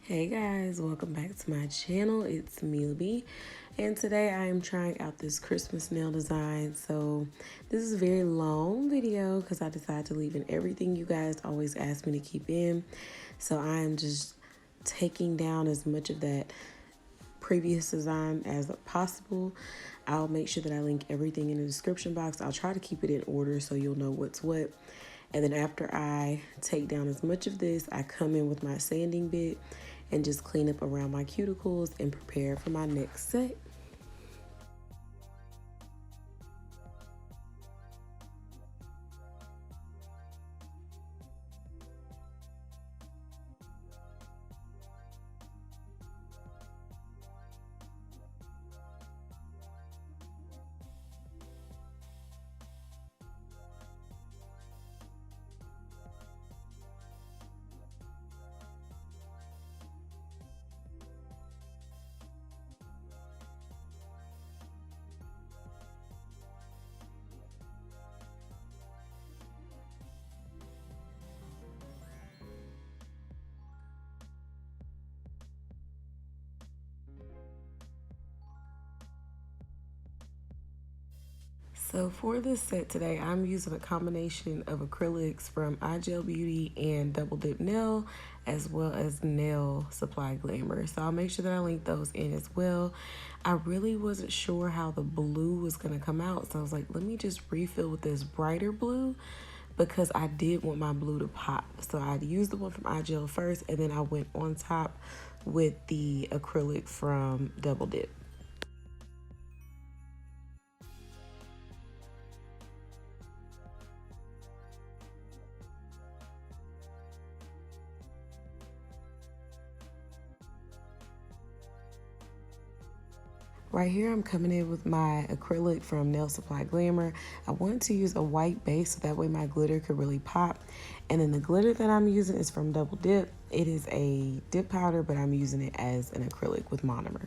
Hey guys, welcome back to my channel. It's Mealy, and today I am trying out this Christmas nail design. So this is a very long video because I decided to leave in everything you guys always ask me to keep in. So I am just taking down as much of that previous design as possible. I'll make sure that I link everything in the description box. I'll try to keep it in order so you'll know what's what. And then after I take down as much of this, I come in with my sanding bit and just clean up around my cuticles and prepare for my next set. So for this set today, I'm using a combination of acrylics from IGel Beauty and Double Dip Nail, as well as Nail Supply Glamour. So I'll make sure that I link those in as well. I really wasn't sure how the blue was gonna come out, so I was like, let me just refill with this brighter blue because I did want my blue to pop. So I used the one from IGel first, and then I went on top with the acrylic from Double Dip. Right here, I'm coming in with my acrylic from Nail Supply Glamour. I wanted to use a white base so that way my glitter could really pop. And then the glitter that I'm using is from Double Dip. It is a dip powder, but I'm using it as an acrylic with monomer.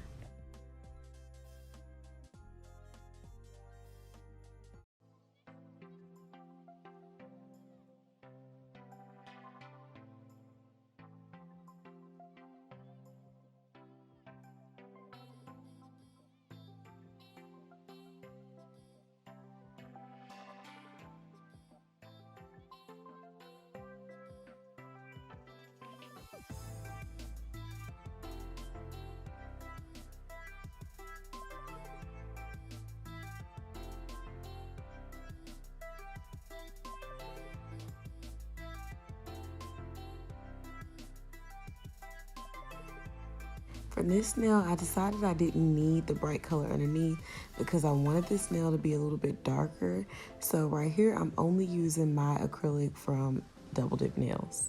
For this nail, I decided I didn't need the bright color underneath because I wanted this nail to be a little bit darker. So right here, I'm only using my acrylic from Double Dip Nails.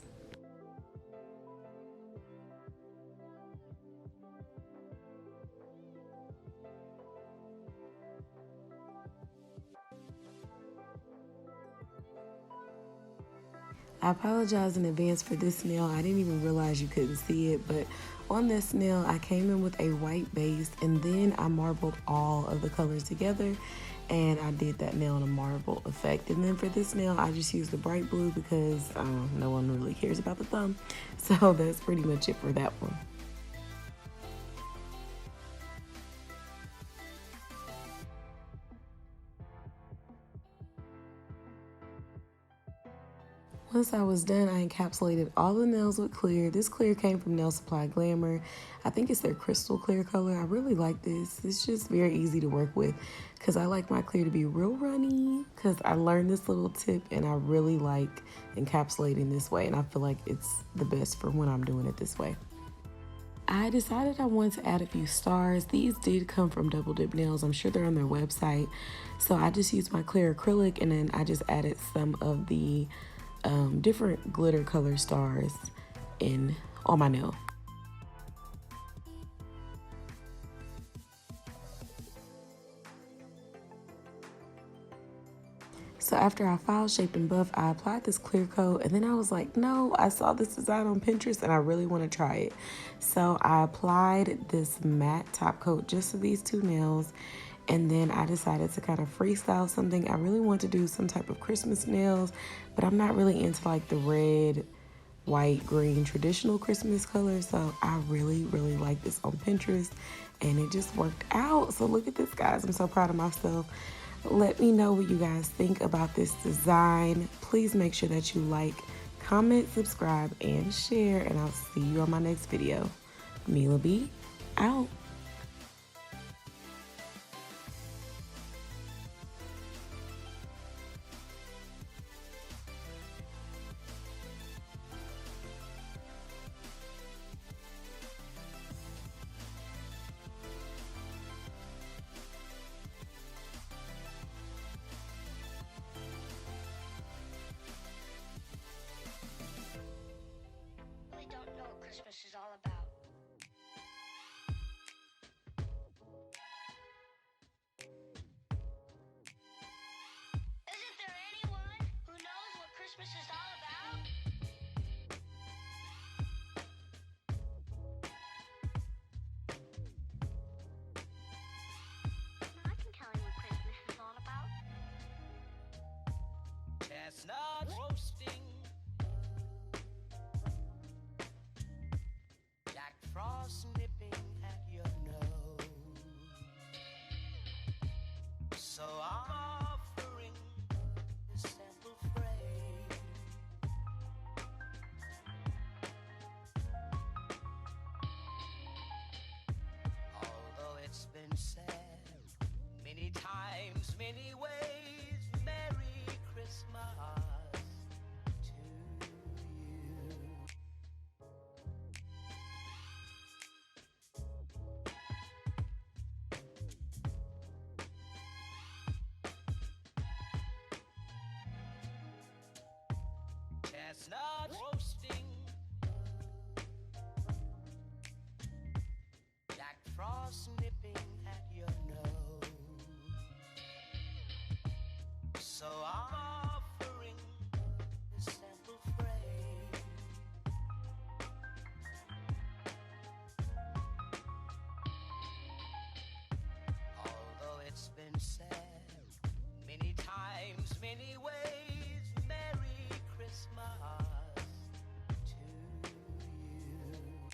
I apologize in advance for this nail. I didn't even realize you couldn't see it, but on this nail, I came in with a white base and then I marbled all of the colors together and I did that nail in a marble effect. And then for this nail, I just used the bright blue because no one really cares about the thumb. So that's pretty much it for that one. Once I was done, I encapsulated all the nails with clear. This clear came from Nail Supply Glamour. I think it's their crystal clear color. I really like this. It's just very easy to work with because I like my clear to be real runny because I learned this little tip and I really like encapsulating this way, and I feel like it's the best for when I'm doing it this way. I decided I wanted to add a few stars. These did come from Double Dip Nails. I'm sure they're on their website. So I just used my clear acrylic and then I just added some of the different glitter color stars in on my nail. So after I file shaped and buff, I applied this clear coat and then I was like, no, I saw this design on Pinterest and I really want to try it. So I applied this matte top coat just to these two nails, and then I decided to kind of freestyle something. I really want to do some type of Christmas nails, but I'm not really into like the red white, green, traditional Christmas colors. So I really, really like this on Pinterest and it just worked out. So look at this, guys. I'm so proud of myself. Let me know what you guys think about this design. Please make sure that you like, comment, subscribe, and share. And I'll see you on my next video. Mila B, out. Don't know what Christmas is all about. Isn't there anyone who knows what Christmas is all about? I can tell you what Christmas is all about. Chestnuts roasting, Jack Frost nipping at your nose. So I'm offering this simple phrase. Although it's been said many times, many ways, Merry Christmas to you. Chestnut roasting, Jack Frost nipping at your nose. So I'm offering this simple phrase. Although it's been said many times, many ways, Merry Christmas to you.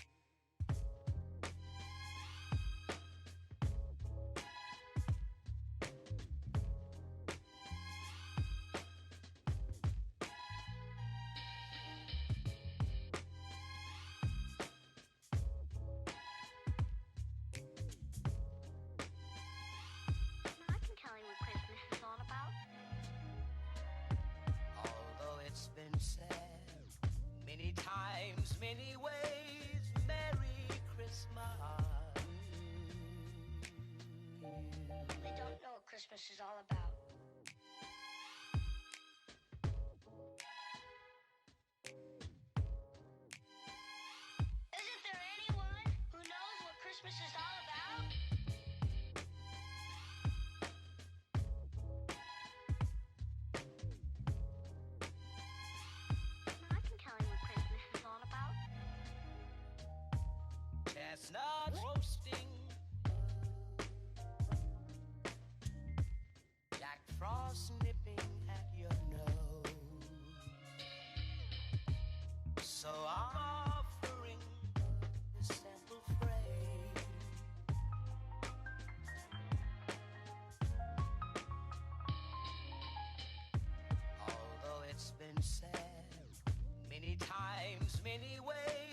I can tell you what Christmas is all about. Although it's been said many times, many ways, Merry Christmas. They don't know what Christmas is all about. Isn't there anyone who knows what Christmas is all about? I can tell you what Christmas is all about. Chestnut roasting, Jack Frost nipping at your nose. So I'm offering this simple phrase. Although it's been said many times, many ways,